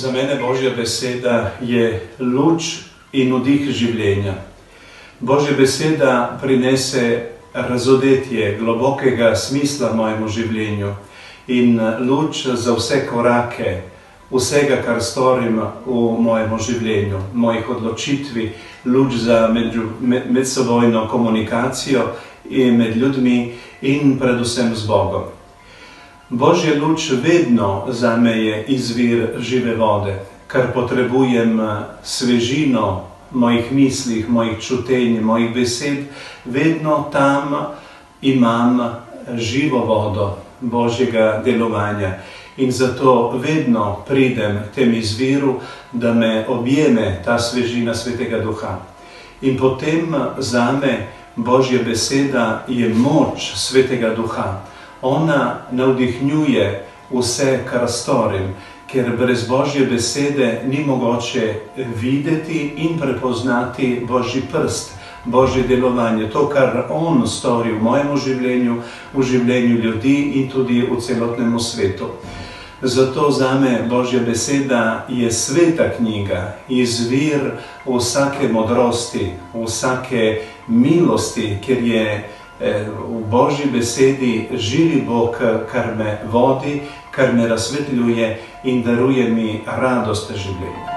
Za mene Božja beseda je luč in vdih življenja. Božja beseda prinese razodetje globokega smisla mojemu življenju in luč za vse korake, vsega, kar storim v mojemu življenju, mojih odločitvi, luč za medsebojno komunikacijo in med ljudmi in predvsem z Bogom. Božja luč vedno zame je izvir žive vode, kar potrebujem svežino mojih mislih, mojih čutenj, mojih besed, vedno tam imam živo vodo Božjega delovanja. In zato vedno pridem tem izviru, da me objeme ta svežina Svetega Duha. In potem zame Božja beseda je moč Svetega Duha. Ona navdihnjuje vse, kar storim, ker brez Božje besede ni mogoče videti in prepoznati Božji prst, Božje delovanje, to, kar On stori v mojem življenju, v življenju ljudi in tudi v celotnem svetu. Zato zame Božja beseda je sveta knjiga, izvir vsake modrosti, vsake milosti, ker je v Božji besedi živi Bog, kar me vodi, kar me razsvetljuje in daruje mi radost življenja.